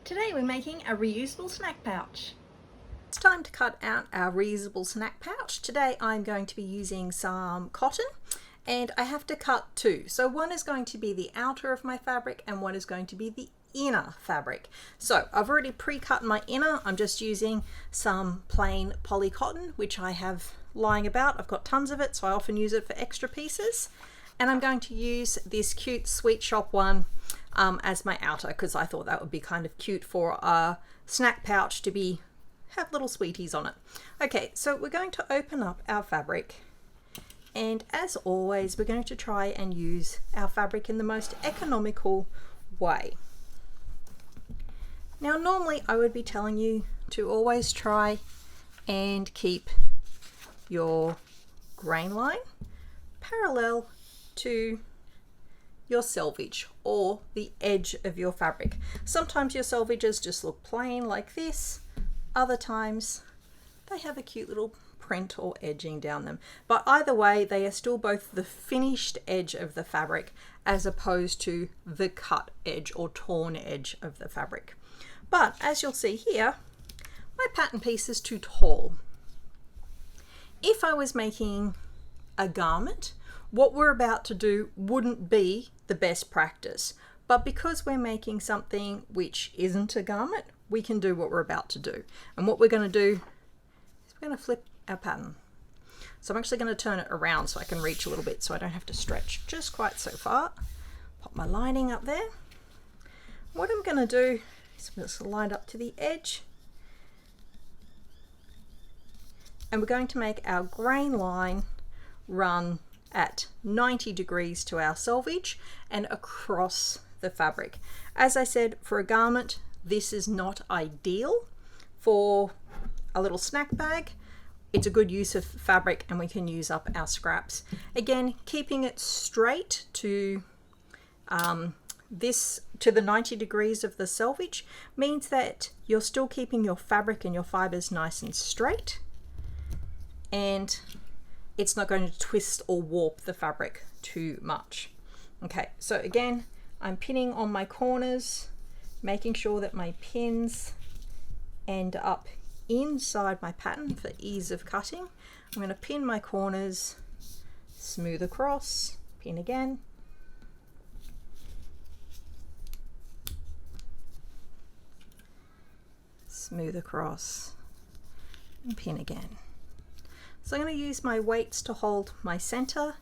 Today we're making a reusable snack pouch. It's time to cut out our reusable snack pouch. Today I'm going to be using some cotton and I have to cut two. So one is going to be the outer of my fabric and one is going to be the inner fabric. So I've already pre-cut my inner. I'm just using some plain poly cotton which I have lying about. I've got tons of it, so I often use it for extra pieces. And I'm going to use this cute Sweet Shop one as my outer because I thought that would be kind of cute for a snack pouch to have little sweeties on it. Okay, so we're going to open up our fabric, and as always we're going to try and use our fabric in the most economical way. Now normally I would be telling you to always try and keep your grain line parallel to your selvage or the edge of your fabric. Sometimes your selvages just look plain like this, other times they have a cute little print or edging down them, but either way they are still both the finished edge of the fabric as opposed to the cut edge or torn edge of the fabric. But as you'll see here, my pattern piece is too tall. If I was making a garment, what we're about to do wouldn't be the best practice, but because we're making something which isn't a garment, we can do what we're about to do. And what we're going to do is we're going to flip our pattern. So I'm actually going to turn it around so I can reach a little bit so I don't have to stretch just quite so far. Pop my lining up there. What I'm going to do is just line up to the edge, and we're going to make our grain line run at 90 degrees to our selvage and across the fabric. As I said, for a garment this is not ideal. For a little snack bag it's a good use of fabric and we can use up our scraps. Again, keeping it straight to the 90 degrees of the selvage means that you're still keeping your fabric and your fibers nice and straight, and it's not going to twist or warp the fabric too much. Okay, so again, I'm pinning on my corners, making sure that my pins end up inside my pattern for ease of cutting. I'm going to pin my corners, smooth across, pin again. Smooth across and pin again. So I'm going to use my weights to hold my center.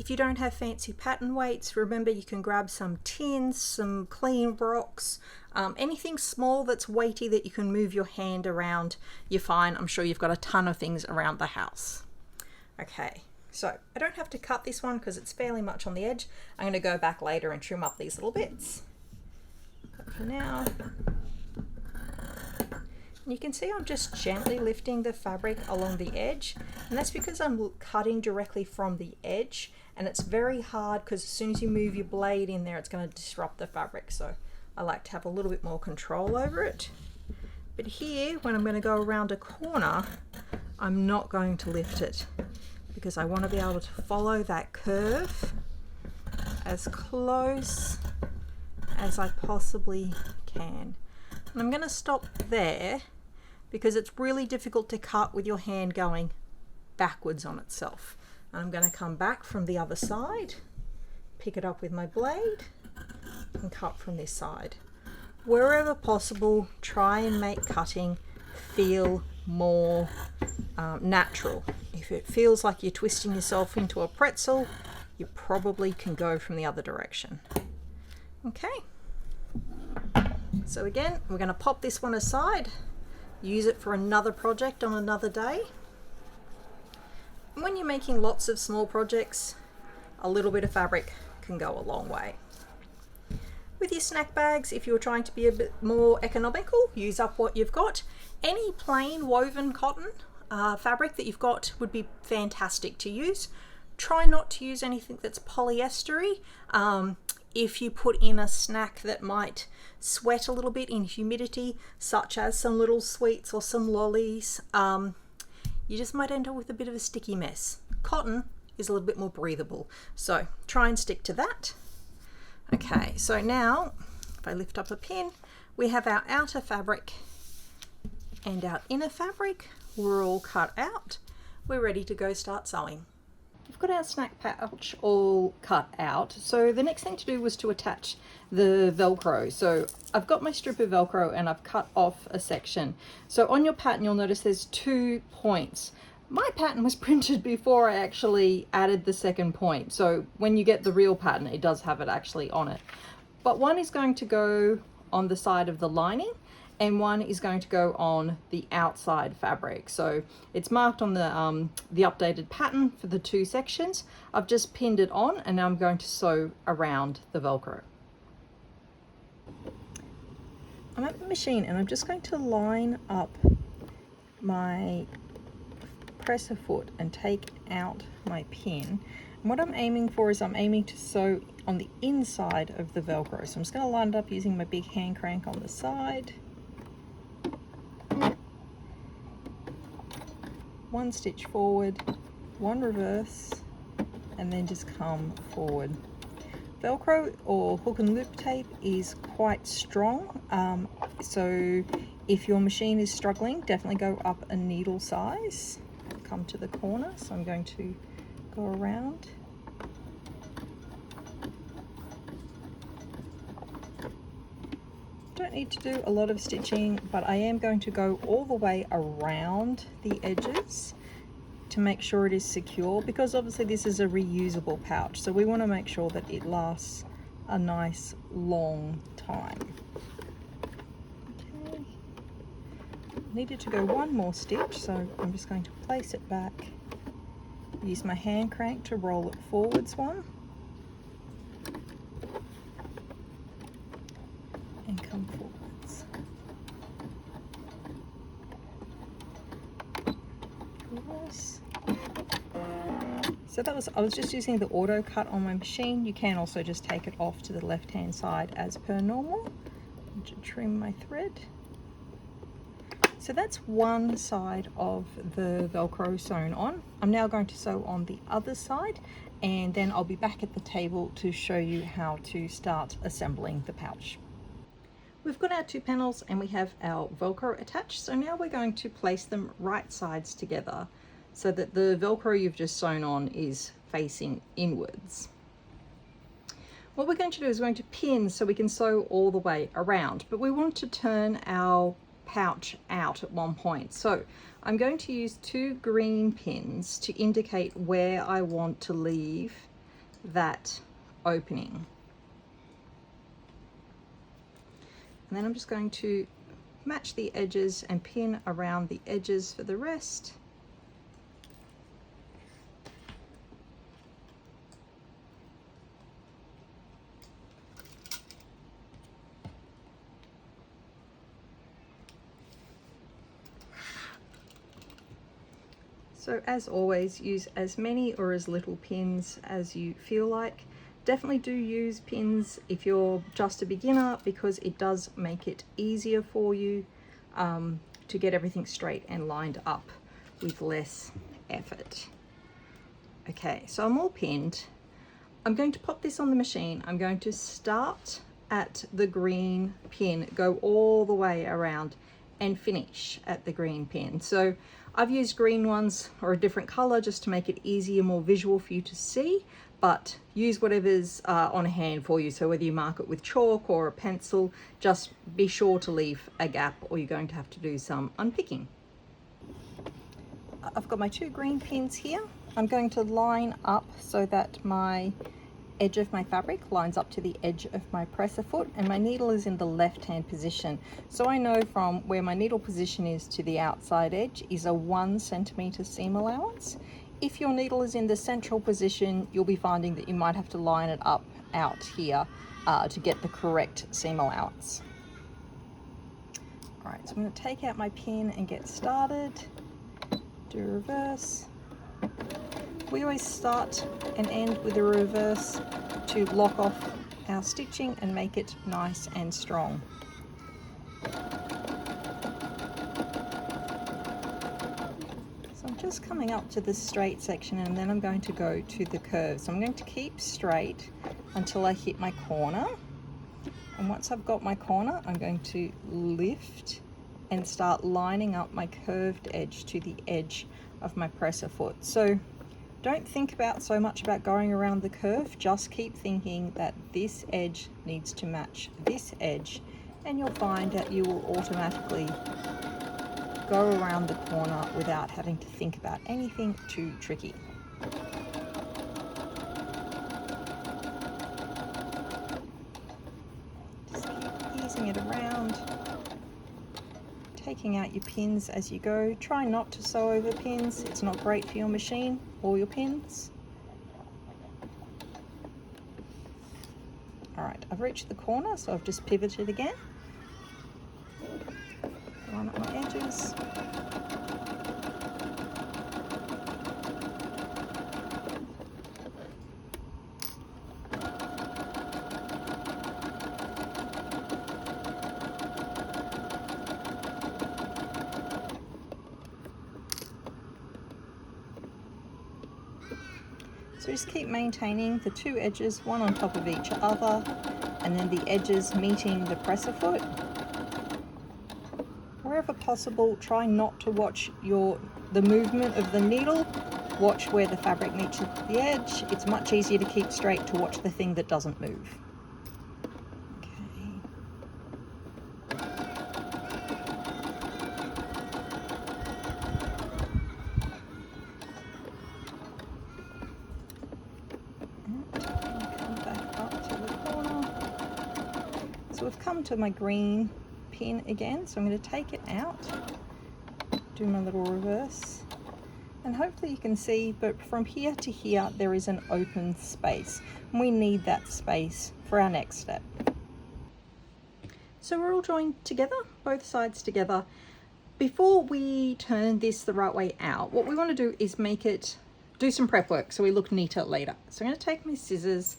If you don't have fancy pattern weights, remember you can grab some tins, some clean rocks, anything small that's weighty that you can move your hand around. You're fine. I'm sure you've got a ton of things around the house. Okay, so I don't have to cut this one because it's fairly much on the edge. I'm going to go back later and trim up these little bits. But for now, you can see I'm just gently lifting the fabric along the edge, and that's because I'm cutting directly from the edge, and it's very hard because as soon as you move your blade in there it's going to disrupt the fabric, so I like to have a little bit more control over it. But here, when I'm going to go around a corner, I'm not going to lift it because I want to be able to follow that curve as close as I possibly can. And I'm going to stop there because it's really difficult to cut with your hand going backwards on itself. And I'm going to come back from the other side, pick it up with my blade and cut from this side. Wherever possible, try and make cutting feel more natural. If it feels like you're twisting yourself into a pretzel, you probably can go from the other direction. Okay. So again, we're going to pop this one aside, use it for another project on another day. When you're making lots of small projects, a little bit of fabric can go a long way. With your snack bags, if you're trying to be a bit more economical, use up what you've got. Any plain woven cotton fabric that you've got would be fantastic to use. Try not to use anything that's polyestery. If you put in a snack that might sweat a little bit in humidity, such as some little sweets or some lollies, you just might end up with a bit of a sticky mess. Cotton is a little bit more breathable, so try and stick to that. Okay, so now if I lift up a pin, We have our outer fabric and our inner fabric. We're all cut out. We're ready to go start sewing. We've got our snack pouch all cut out. So the next thing to do was to attach the Velcro. So I've got my strip of Velcro and I've cut off a section. So on your pattern, you'll notice there's 2 points. My pattern was printed before I actually added the second point. So when you get the real pattern, it does have it actually on it. But one is going to go on the side of the lining and one is going to go on the outside fabric. So it's marked on the updated pattern for the 2 sections. I've just pinned it on and now I'm going to sew around the Velcro. I'm at the machine and I'm just going to line up my presser foot and take out my pin. And what I'm aiming for is I'm aiming to sew on the inside of the Velcro. So I'm just going to line it up using my big hand crank on the side. 1 stitch forward, 1 reverse, and then just come forward. Velcro or hook and loop tape is quite strong, so if your machine is struggling, definitely go up a needle size. Come to the corner, so I'm going to go around. Don't need to do a lot of stitching, but I am going to go all the way around the edges to make sure it is secure, because obviously this is a reusable pouch, so we want to make sure that it lasts a nice long time. Okay, needed to go 1 more stitch, so I'm just going to place it back, use my hand crank to roll it forwards 1, and come forwards. Reverse. So I was just using the auto cut on my machine. You can also just take it off to the left hand side as per normal. To trim my thread. So that's one side of the Velcro sewn on. I'm now going to sew on the other side and then I'll be back at the table to show you how to start assembling the pouch. We've got our 2 panels and we have our Velcro attached. So now we're going to place them right sides together so that the Velcro you've just sewn on is facing inwards. What we're going to do is we're going to pin so we can sew all the way around, but we want to turn our pouch out at one point. So I'm going to use 2 green pins to indicate where I want to leave that opening. And then I'm just going to match the edges and pin around the edges for the rest. So as always, use as many or as little pins as you feel like. Definitely do use pins if you're just a beginner, because it does make it easier for you to get everything straight and lined up with less effort. Okay, so I'm all pinned. I'm going to pop this on the machine. I'm going to start at the green pin, go all the way around and finish at the green pin. So I've used green ones or a different color just to make it easier, more visual for you to see, but use whatever's on hand for you. So whether you mark it with chalk or a pencil, just be sure to leave a gap or you're going to have to do some unpicking. I've got my 2 green pins here. I'm going to line up so that my edge of my fabric lines up to the edge of my presser foot, and my needle is in the left hand position. So I know from where my needle position is to the outside edge is a 1 centimeter seam allowance. If your needle is in the central position, you'll be finding that you might have to line it up out here to get the correct seam allowance. All right, so I'm going to take out my pin and get started. Do a reverse. We always start and end with a reverse to lock off our stitching and make it nice and strong. So I'm just coming up to the straight section and then I'm going to go to the curve. So I'm going to keep straight until I hit my corner. And once I've got my corner, I'm going to lift and start lining up my curved edge to the edge of my presser foot. So don't think about so much about going around the curve, just keep thinking that this edge needs to match this edge, and you'll find that you will automatically go around the corner without having to think about anything too tricky. Just keep easing it around, taking out your pins as you go. Try not to sew over pins, it's not great for your machine or your pins. Alright, I've reached the corner, so I've just pivoted again. Line up my edges. So just keep maintaining the two edges, one on top of each other, and then the edges meeting the presser foot. Wherever possible, try not to watch the movement of the needle. Watch where the fabric meets the edge. It's much easier to keep straight to watch the thing that doesn't move. So we've come to my green pin again, so I'm going to take it out, do my little reverse, and hopefully you can see, but from here to here there is an open space, and we need that space for our next step. So we're all joined together, both sides together. Before we turn this the right way out, what we want to do is do some prep work so we look neater later. So I'm going to take my scissors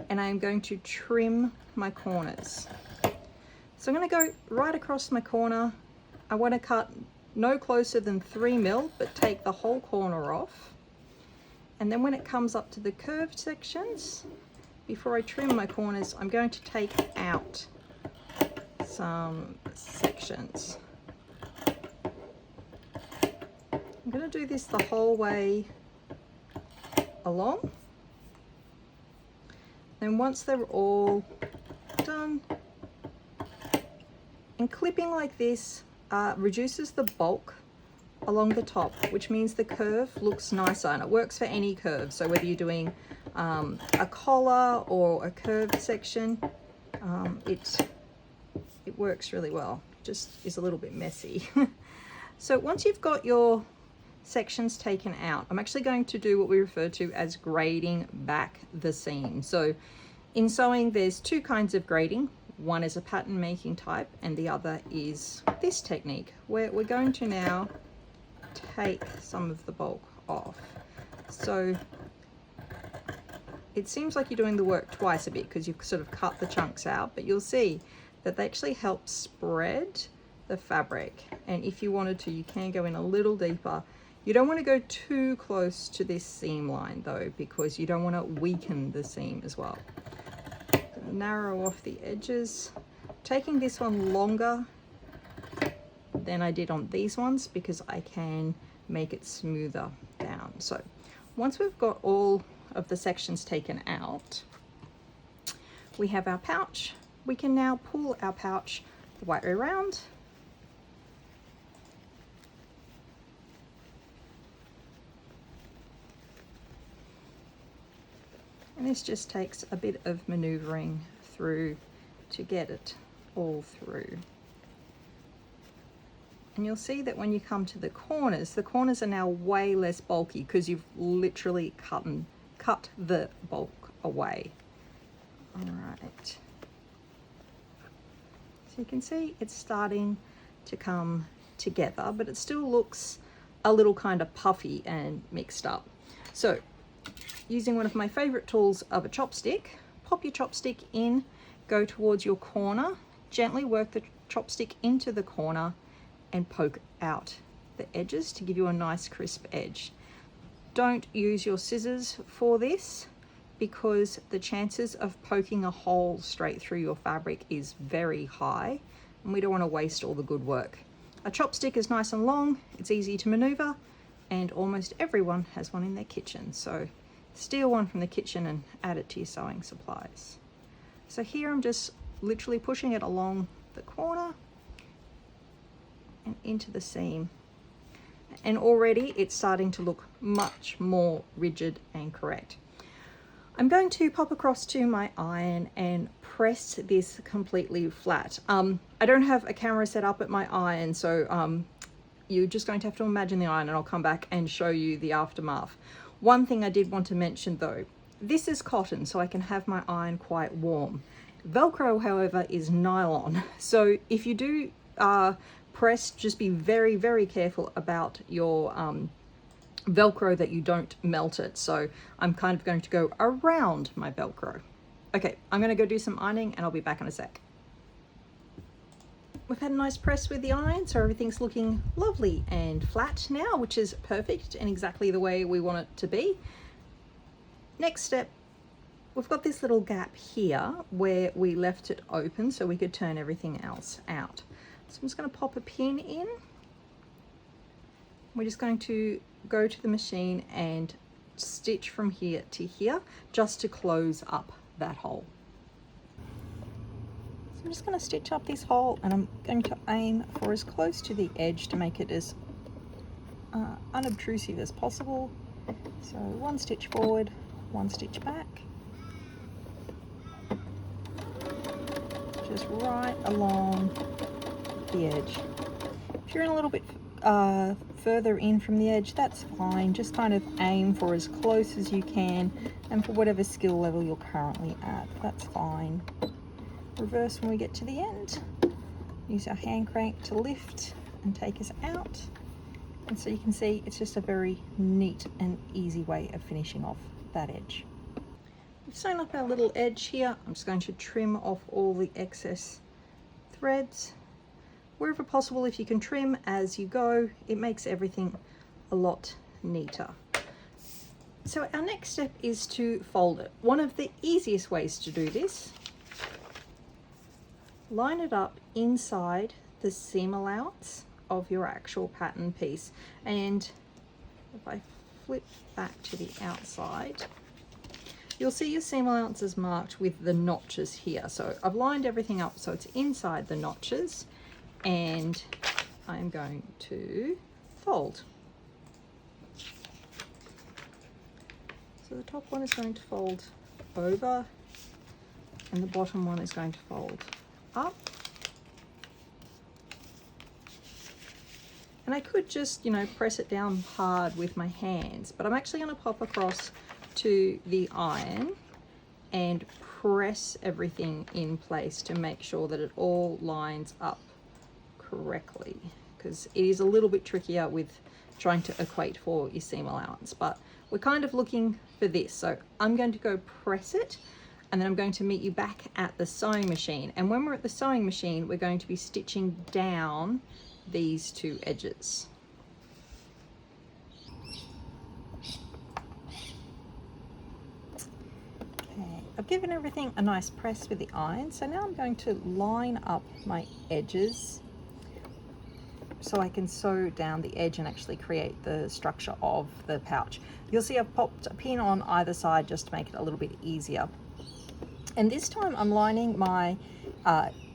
and I'm going to trim my corners. So I'm going to go right across my corner. I want to cut no closer than 3 mil, but take the whole corner off. And then when it comes up to the curved sections, before I trim my corners, I'm going to take out some sections. I'm going to do this the whole way along. Then once they're all done, and clipping like this reduces the bulk along the top, which means the curve looks nicer, and it works for any curve. So whether you're doing a collar or a curved section, it works really well. It just is a little bit messy. So once you've got your sections taken out, I'm actually going to do what we refer to as grading back the seam. So in sewing, there's two kinds of grading. One is a pattern making type, and the other is this technique, where we're going to now take some of the bulk off. So it seems like you're doing the work twice a bit because you've sort of cut the chunks out, but you'll see that they actually help spread the fabric. And if you wanted to, you can go in a little deeper. You don't want to go too close to this seam line though, because you don't want to weaken the seam as well. Narrow off the edges, taking this one longer than I did on these ones because I can make it smoother down. So once we've got all of the sections taken out, we have our pouch. We can now pull our pouch the right way around. And this just takes a bit of maneuvering through to get it all through. And you'll see that when you come to the corners are now way less bulky because you've literally cut the bulk away. All right. So you can see it's starting to come together, but it still looks a little kind of puffy and mixed up. So using one of my favorite tools of a chopstick, pop your chopstick in, go towards your corner, gently work the chopstick into the corner and poke out the edges to give you a nice crisp edge. Don't use your scissors for this because the chances of poking a hole straight through your fabric is very high, and we don't want to waste all the good work. A chopstick is nice and long, it's easy to maneuver, and almost everyone has one in their kitchen. So steal one from the kitchen and add it to your sewing supplies. So here I'm just literally pushing it along the corner and into the seam. And already it's starting to look much more rigid and correct. I'm going to pop across to my iron and press this completely flat. I don't have a camera set up at my iron, so you're just going to have to imagine the iron, and I'll come back and show you the aftermath. One thing I did want to mention though, this is cotton, so I can have my iron quite warm. Velcro, however, is nylon. So if you do press, just be very, very careful about your Velcro that you don't melt it. So I'm kind of going to go around my Velcro. Okay, I'm going to go do some ironing and I'll be back in a sec. We've had a nice press with the iron, so everything's looking lovely and flat now, which is perfect and exactly the way we want it to be. Next step, we've got this little gap here where we left it open so we could turn everything else out. So I'm just going to pop a pin in. We're just going to go to the machine and stitch from here to here just to close up that hole. So I'm just going to stitch up this hole, and I'm going to aim for as close to the edge to make it as unobtrusive as possible. So one stitch forward, one stitch back, just right along the edge. If you're in a little bit further in from the edge, that's fine. Just kind of aim for as close as you can, and for whatever skill level you're currently at, that's fine. Reverse when we get to the end. Use our hand crank to lift and take us out. And so you can see it's just a very neat and easy way of finishing off that edge. We've sewn up our little edge here. I'm just going to trim off all the excess threads. Wherever possible, if you can trim as you go, it makes everything a lot neater. So our next step is to fold it. One of the easiest ways to do this, line it up inside the seam allowance of your actual pattern piece. And if I flip back to the outside, you'll see your seam allowance is marked with the notches here. So I've lined everything up so it's inside the notches, and I'm going to fold. So the top one is going to fold over, and the bottom one is going to fold up. And I could just, press it down hard with my hands, but I'm actually going to pop across to the iron and press everything in place to make sure that it all lines up correctly, because it is a little bit trickier with trying to equate for your seam allowance, but we're kind of looking for this. So I'm going to go press it, and then I'm going to meet you back at the sewing machine. And when we're at the sewing machine, we're going to be stitching down these two edges. Okay, I've given everything a nice press with the iron, so now I'm going to line up my edges so I can sew down the edge and actually create the structure of the pouch. You'll see I've popped a pin on either side just to make it a little bit easier. And this time I'm lining my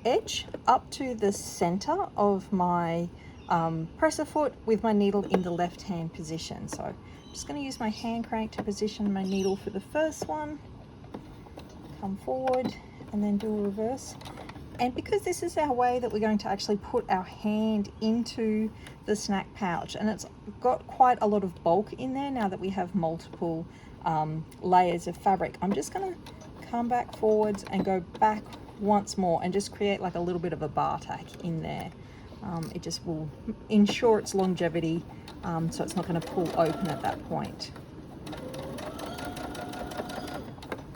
edge up to the center of my presser foot with my needle in the left hand position. So I'm just going to use my hand crank to position my needle for the first one, come forward and then do a reverse. And because this is our way that we're going to actually put our hand into the snack pouch, and it's got quite a lot of bulk in there now that we have multiple layers of fabric, I'm just going to come back forwards and go back once more and just create like a little bit of a bar tack in there. It just will ensure its longevity, so it's not going to pull open at that point.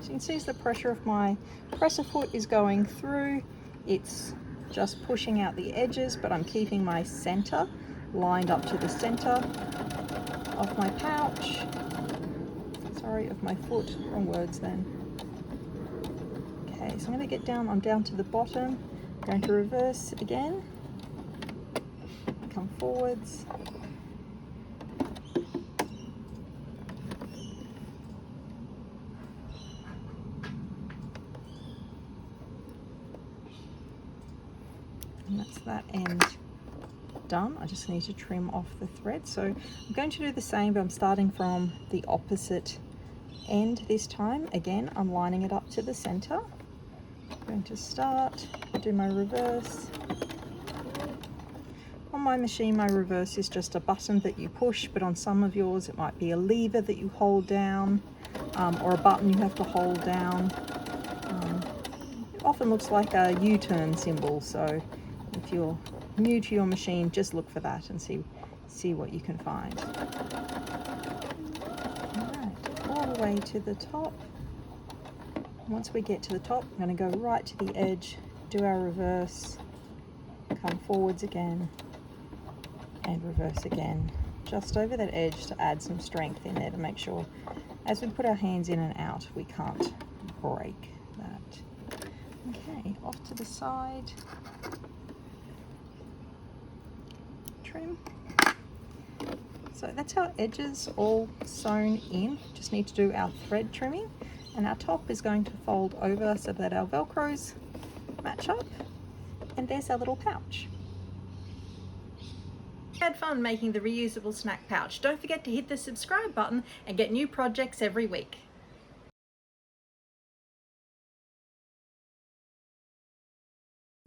So you can see as the pressure of my presser foot is going through, it's just pushing out the edges, but I'm keeping my center lined up to the center of my pouch. So sorry, of my foot. Wrong words then. Okay, so I'm going to get down, I'm down to the bottom. I'm going to reverse again. Come forwards. And that's that end done. I just need to trim off the thread. So I'm going to do the same, but I'm starting from the opposite end this time. Again, I'm lining it up to the center. I'm going to start, do my reverse. On my machine, my reverse is just a button that you push, but on some of yours it might be a lever that you hold down, or a button you have to hold down. It often looks like a U-turn symbol, so if you're new to your machine, just look for that and see what you can find. Alright, all the way to the top. Once we get to the top, I'm going to go right to the edge, do our reverse, come forwards again, and reverse again, just over that edge to add some strength in there to make sure as we put our hands in and out, we can't break that. Okay, off to the side. Trim. So that's our edges all sewn in. Just need to do our thread trimming, and our top is going to fold over so that our Velcros match up, and there's our little pouch. Had fun making the reusable snack pouch. Don't forget to hit the subscribe button and get new projects every week.